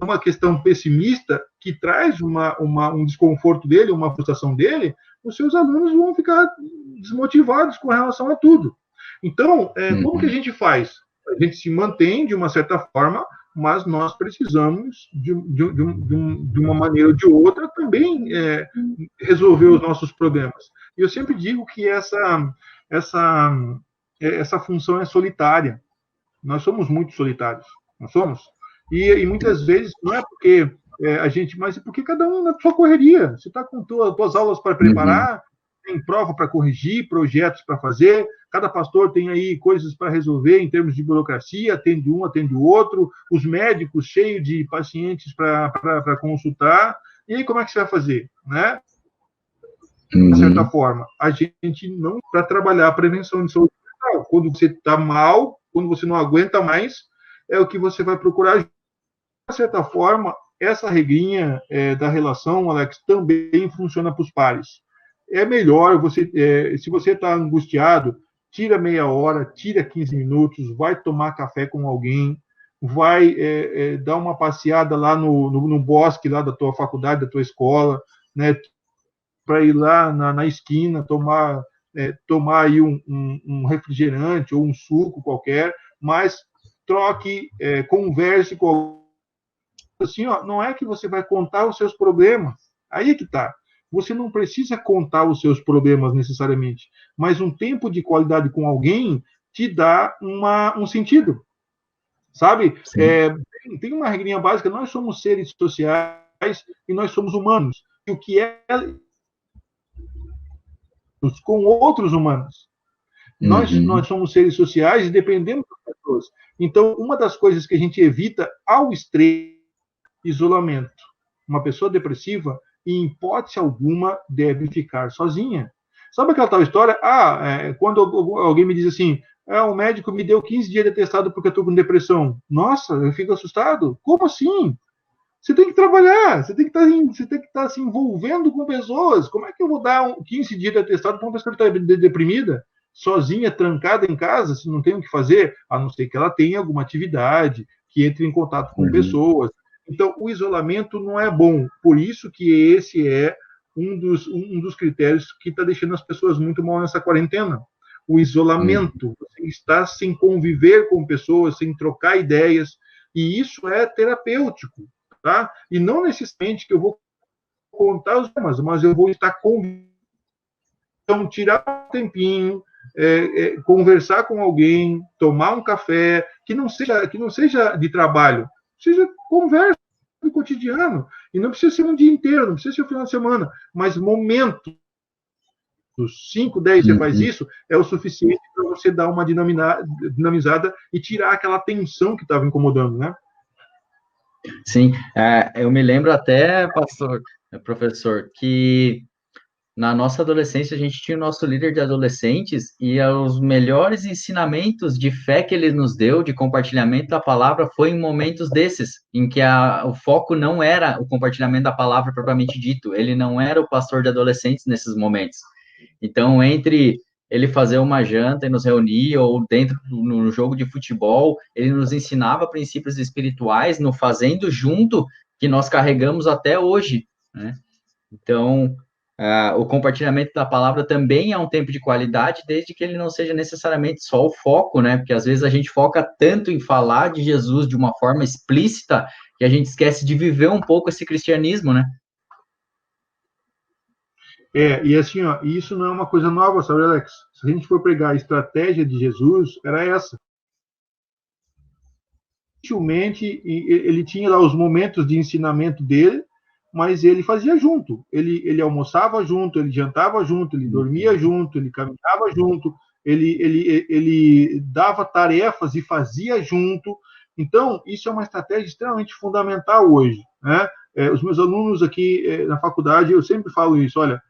uma questão pessimista que traz um desconforto dele, uma frustração dele, os seus alunos vão ficar desmotivados com relação a tudo. Então, como que a gente faz? A gente se mantém de uma certa forma, mas nós precisamos, de uma maneira ou de outra, também resolver os nossos problemas. E eu sempre digo que essa função é solitária. Nós somos muito solitários, não somos? E muitas vezes não é porque a gente, mas é porque cada um na sua correria. Você está com tuas aulas para preparar, tem prova para corrigir, projetos para fazer, cada pastor tem aí coisas para resolver em termos de burocracia, atende um, atende o outro, os médicos cheios de pacientes para consultar. E aí como é que você vai fazer? Né? De certa forma, a gente não para trabalhar a prevenção de saúde mental. Quando você está mal, quando você não aguenta mais, é o que você vai procurar. De certa forma, essa regrinha da relação, Alex, também funciona para os pares. É melhor você, se você está angustiado, tira meia hora, tira 15 minutos, vai tomar café com alguém, vai dar uma passeada lá no bosque lá da tua faculdade, da tua escola, né, para ir lá na esquina tomar aí um refrigerante ou um suco qualquer, mas troque, converse com assim, ó, não é que você vai contar os seus problemas. Aí é que tá. Você não precisa contar os seus problemas necessariamente, mas um tempo de qualidade com alguém te dá um sentido, sabe? Tem uma regrinha básica: nós somos seres sociais e nós somos humanos. E o que é com outros humanos? Nós somos seres sociais e dependemos das pessoas. Então, uma das coisas que a gente evita ao extremo, isolamento. Uma pessoa depressiva, em hipótese alguma, deve ficar sozinha. Sabe aquela tal história? Quando alguém me diz assim, o médico me deu 15 dias de atestado porque eu estou com depressão. Nossa, eu fico assustado. Como assim? Você tem que trabalhar, você tem que estar se envolvendo com pessoas. Como é que eu vou dar 15 dias de atestado para uma pessoa que está deprimida, sozinha, trancada em casa, se não tem o que fazer, a não ser que ela tenha alguma atividade, que entre em contato com pessoas. Então, o isolamento não é bom. Por isso que esse é um dos critérios que está deixando as pessoas muito mal nessa quarentena. O isolamento. Você está sem conviver com pessoas, sem trocar ideias, e isso é terapêutico. Tá? E não necessariamente que eu vou contar os temas, mas eu vou estar convivendo Então, tirar um tempinho, conversar com alguém, tomar um café, que não seja de trabalho, seja conversa do cotidiano. E não precisa ser um dia inteiro, não precisa ser um final de semana, mas momentos, 5, 10 você faz Uhum. isso, é o suficiente para você dar uma dinamizada e tirar aquela tensão que estava incomodando, né? Sim, eu me lembro até, professor, que na nossa adolescência a gente tinha o nosso líder de adolescentes e os melhores ensinamentos de fé que ele nos deu, de compartilhamento da palavra, foi em momentos desses, em que o foco não era o compartilhamento da palavra propriamente dito, ele não era o pastor de adolescentes nesses momentos. Então, entre ele fazer uma janta e nos reunir, ou dentro no jogo de futebol, ele nos ensinava princípios espirituais no fazendo junto, que nós carregamos até hoje, né? Então, o compartilhamento da palavra também é um tempo de qualidade, desde que ele não seja necessariamente só o foco, né? Porque às vezes a gente foca tanto em falar de Jesus de uma forma explícita que a gente esquece de viver um pouco esse cristianismo, né? E assim, ó, isso não é uma coisa nova, sabe, Alex? Se a gente for pegar a estratégia de Jesus, era essa. Gentilmente, ele tinha lá os momentos de ensinamento dele, mas ele fazia junto. Ele almoçava junto, ele jantava junto, ele dormia junto, ele caminhava junto, ele dava tarefas e fazia junto. Então, isso é uma estratégia extremamente fundamental hoje, né? Os meus alunos aqui na faculdade, eu sempre falo isso, olha,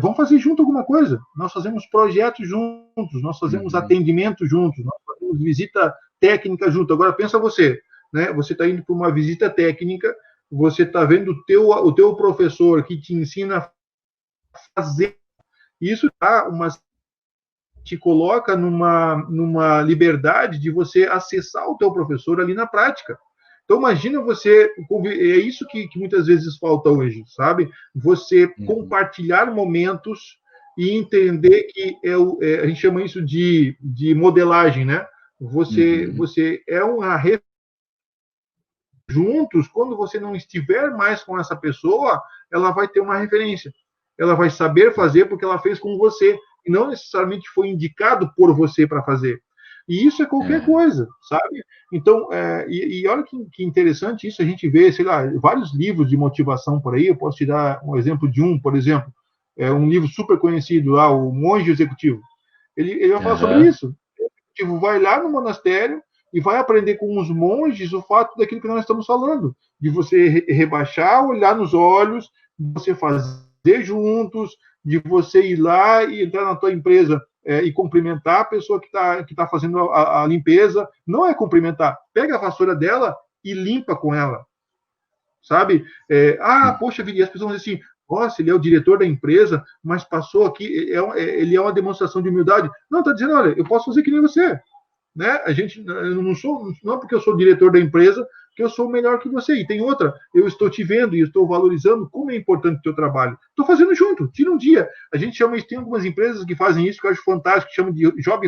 vamos fazer junto alguma coisa. Nós fazemos projetos juntos, nós fazemos Uhum. atendimento juntos, nós fazemos visita técnica junto. Agora pensa você, né? Você está indo para uma visita técnica, você está vendo o teu professor que te ensina a fazer isso, tá? Te coloca numa liberdade de você acessar o teu professor ali na prática. Então imagina você, é isso que muitas vezes falta hoje, sabe? Você Uhum. compartilhar momentos e entender que a gente chama isso de modelagem, né? Uhum. Você é uma juntos, quando você não estiver mais com essa pessoa, ela vai ter uma referência. Ela vai saber fazer porque ela fez com você e não necessariamente foi indicado por você para fazer. E isso é qualquer É. coisa, sabe? Então, olha que interessante isso, a gente vê, sei lá, vários livros de motivação por aí, eu posso te dar um exemplo de um, por exemplo, um livro super conhecido lá, O Monge Executivo. Ele vai falar sobre Aham. isso. O executivo vai lá no monastério e vai aprender com os monges o fato daquilo que nós estamos falando, de você rebaixar, olhar nos olhos, de você fazer juntos, de você ir lá e entrar na tua empresa e cumprimentar a pessoa que tá fazendo a limpeza. Não é cumprimentar, pega a vassoura dela e limpa com ela, sabe? Poxa vida, e as pessoas vão dizer assim, nossa, ele é o diretor da empresa, mas passou aqui, ele é uma demonstração de humildade. Não, está dizendo, olha, eu posso fazer que nem você, né? Eu não sou, não porque eu sou diretor da empresa que eu sou melhor que você. E tem outra, eu estou te vendo e estou valorizando como é importante o teu trabalho. Estou fazendo junto, tira um dia. A gente chama isso, tem algumas empresas que fazem isso que eu acho fantástico, que chamam de job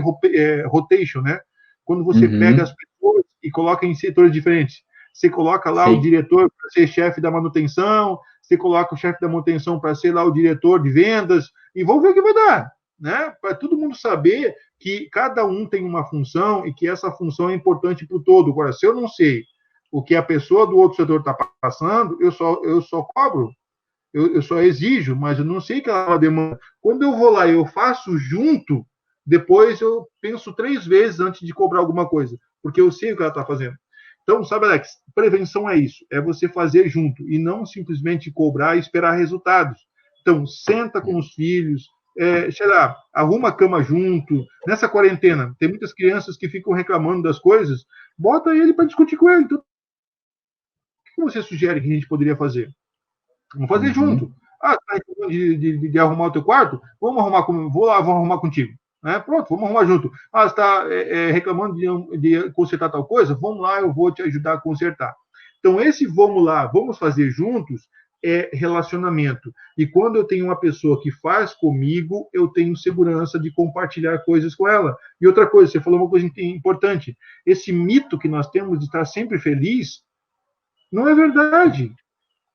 rotation, né? Quando você pega as Uhum. pessoas e coloca em setores diferentes. Você coloca lá o Sim. diretor para ser chefe da manutenção, você coloca o chefe da manutenção para ser lá o diretor de vendas, e vamos ver o que vai dar, né? Para todo mundo saber que cada um tem uma função e que essa função é importante para o todo. Agora, se eu não sei o que a pessoa do outro setor está passando, eu só cobro, eu só exijo, mas eu não sei que ela demanda. Quando eu vou lá e eu faço junto, depois eu penso 3 vezes antes de cobrar alguma coisa, porque eu sei o que ela está fazendo. Então, sabe, Alex, prevenção é isso, é você fazer junto e não simplesmente cobrar e esperar resultados. Então, senta com os filhos, sei lá, arruma a cama junto. Nessa quarentena, tem muitas crianças que ficam reclamando das coisas, bota ele para discutir com ele. Então, o que você sugere que a gente poderia fazer? Vamos fazer junto. Uhum. Tá reclamando de arrumar o teu quarto? Vamos arrumar, vou lá, vamos arrumar contigo. Pronto, vamos arrumar junto. Você está reclamando de consertar tal coisa? Vamos lá, eu vou te ajudar a consertar. Então, esse vamos lá, vamos fazer juntos é relacionamento. E quando eu tenho uma pessoa que faz comigo, eu tenho segurança de compartilhar coisas com ela. E outra coisa, você falou uma coisa importante. Esse mito que nós temos de estar sempre feliz, não é verdade.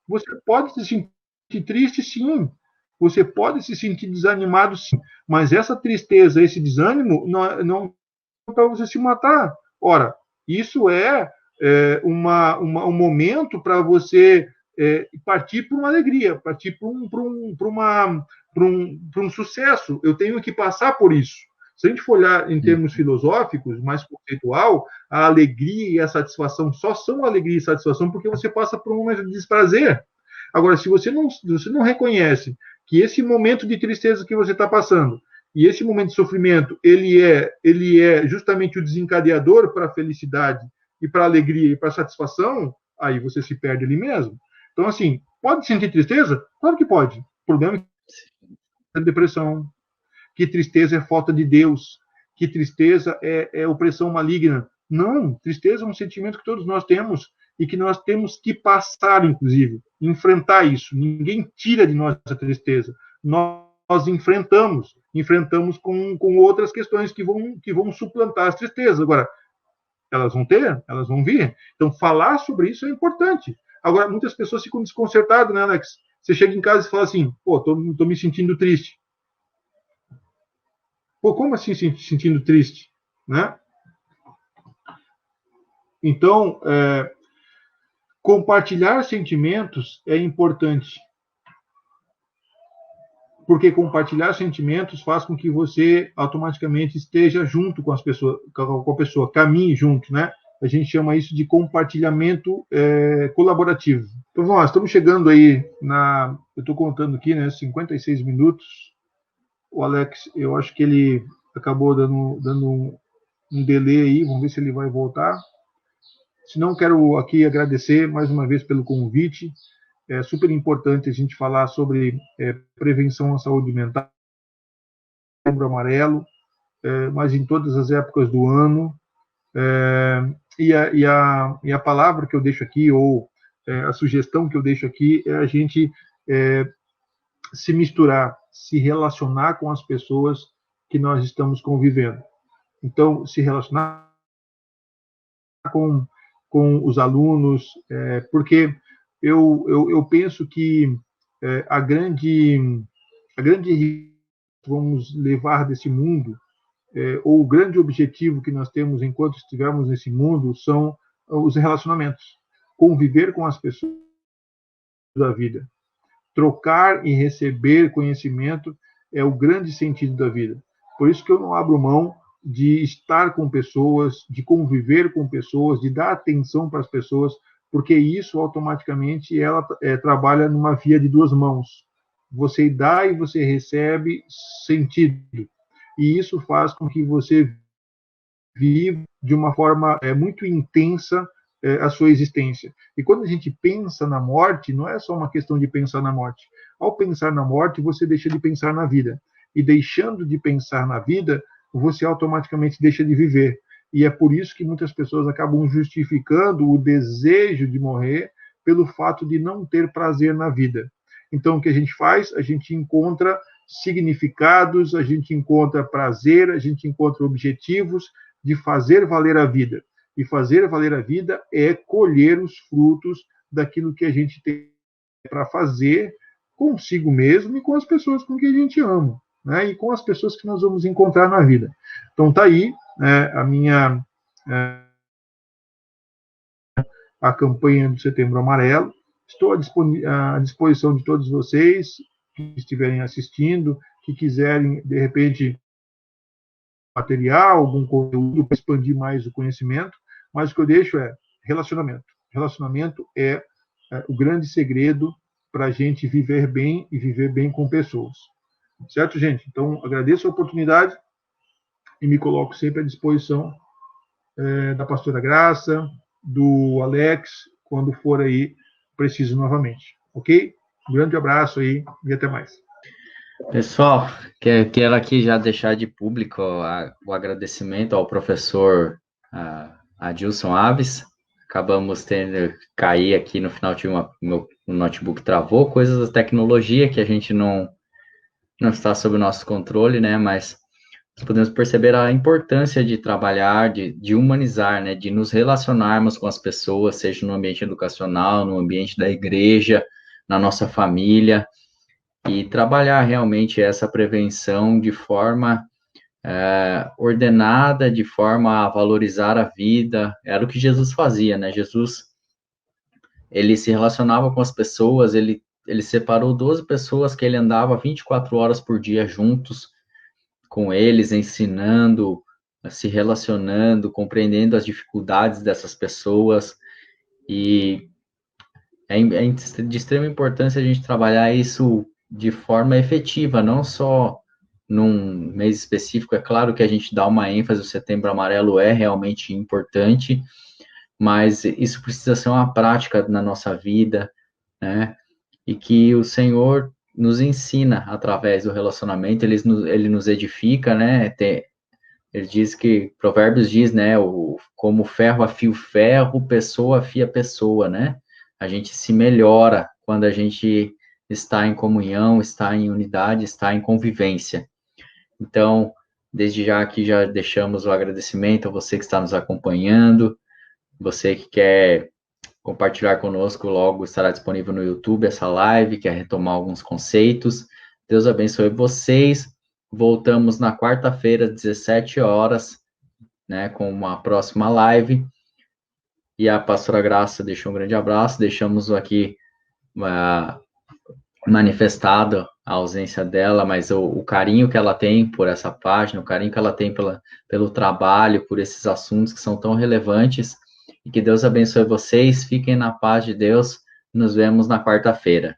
Você pode se sentir triste, sim. Você pode se sentir desanimado, sim, mas essa tristeza, esse desânimo, não é para você se matar. Ora, isso um momento para você partir para uma alegria, partir para um sucesso. Eu tenho que passar por isso. Se a gente for olhar em termos filosóficos, mais conceitual, a alegria e a satisfação só são alegria e satisfação porque você passa por um momento de desprazer. Agora, se você não reconhece que esse momento de tristeza que você está passando e esse momento de sofrimento, ele é justamente o desencadeador para a felicidade e para a alegria e para a satisfação, aí você se perde ali mesmo. Então, assim, pode sentir tristeza? Claro que pode. O problema é depressão, que tristeza é falta de Deus, que tristeza é opressão maligna. Não, tristeza é um sentimento que todos nós temos e que nós temos que passar, inclusive, enfrentar isso. Ninguém tira de nós essa tristeza. Nós enfrentamos com outras questões que vão suplantar as tristezas. Agora, elas vão vir. Então, falar sobre isso é importante. Agora, muitas pessoas ficam desconcertadas, né, Alex? Você chega em casa e fala assim, pô, tô me sentindo triste. Pô, como assim se sentindo triste? Né? Então, compartilhar sentimentos é importante. Porque compartilhar sentimentos faz com que você automaticamente esteja junto com a pessoa, caminhe junto, né? A gente chama isso de compartilhamento colaborativo. Então, nós estamos chegando aí eu estou contando aqui, né, 56 minutos. O Alex, eu acho que ele acabou dando um delay aí, vamos ver se ele vai voltar. Se não, quero aqui agradecer mais uma vez pelo convite. É super importante a gente falar sobre prevenção à saúde mental, Setembro Amarelo, mas em todas as épocas do ano. E a palavra que eu deixo aqui, ou a sugestão que eu deixo aqui, é a gente se misturar, se relacionar com as pessoas que nós estamos convivendo. Então, se relacionar com os alunos, porque eu penso que a grande vamos levar desse mundo, ou o grande objetivo que nós temos enquanto estivermos nesse mundo, são os relacionamentos. Conviver com as pessoas da vida. Trocar e receber conhecimento é o grande sentido da vida. Por isso que eu não abro mão de estar com pessoas, de conviver com pessoas, de dar atenção para as pessoas, porque isso automaticamente ela trabalha numa via de duas mãos. Você dá e você recebe sentido. E isso faz com que você viva de uma forma muito intensa a sua existência. E quando a gente pensa na morte, não é só uma questão de pensar na morte. Ao pensar na morte, você deixa de pensar na vida. E deixando de pensar na vida, você automaticamente deixa de viver. E é por isso que muitas pessoas acabam justificando o desejo de morrer pelo fato de não ter prazer na vida. Então, o que a gente faz? A gente encontra significados, a gente encontra prazer, a gente encontra objetivos de fazer valer a vida. E fazer valer a vida é colher os frutos daquilo que a gente tem para fazer consigo mesmo e com as pessoas com quem a gente ama, né? E com as pessoas que nós vamos encontrar na vida. Então, tá aí a minha a campanha do Setembro Amarelo. Estou à disposição de todos vocês que estiverem assistindo, que quiserem, de repente, material, algum conteúdo para expandir mais o conhecimento, mas o que eu deixo é relacionamento. Relacionamento é o grande segredo para a gente viver bem e viver bem com pessoas. Certo, gente? Então, agradeço a oportunidade e me coloco sempre à disposição da pastora Graça, do Alex, quando for aí preciso novamente. Ok? Um grande abraço aí e até mais. Pessoal, quero aqui já deixar de público o agradecimento ao professor Adilson Aves. Acabamos tendo cair aqui no final, meu notebook travou, coisas da tecnologia que a gente não está sob o nosso controle, né? Mas podemos perceber a importância de trabalhar, de humanizar, né? De nos relacionarmos com as pessoas, seja no ambiente educacional, no ambiente da igreja, na nossa família. e trabalhar realmente essa prevenção de forma ordenada, de forma a valorizar a vida. Era o que Jesus fazia, né? Jesus, ele se relacionava com as pessoas, ele separou 12 pessoas que ele andava 24 horas por dia juntos com eles, ensinando, se relacionando, compreendendo as dificuldades dessas pessoas, e é de extrema importância a gente trabalhar isso de forma efetiva, não só num mês específico. É claro que a gente dá uma ênfase, o Setembro Amarelo é realmente importante, mas isso precisa ser uma prática na nossa vida, né? E que o Senhor nos ensina através do relacionamento, ele nos edifica, né? Ele diz que, Provérbios diz, né? Como ferro afia o ferro, pessoa afia pessoa, né? A gente se melhora quando a gente está em comunhão, está em unidade, está em convivência. Então, desde já aqui já deixamos o agradecimento a você que está nos acompanhando, você que quer compartilhar conosco, logo estará disponível no YouTube essa live, quer retomar alguns conceitos. Deus abençoe vocês. Voltamos na quarta-feira, às 17 horas, né, com uma próxima live. E a pastora Graça deixou um grande abraço, deixamos aqui manifestado a ausência dela, mas o carinho que ela tem por essa página, o carinho que ela tem pelo trabalho, por esses assuntos que são tão relevantes, e que Deus abençoe vocês, fiquem na paz de Deus, nos vemos na quarta-feira.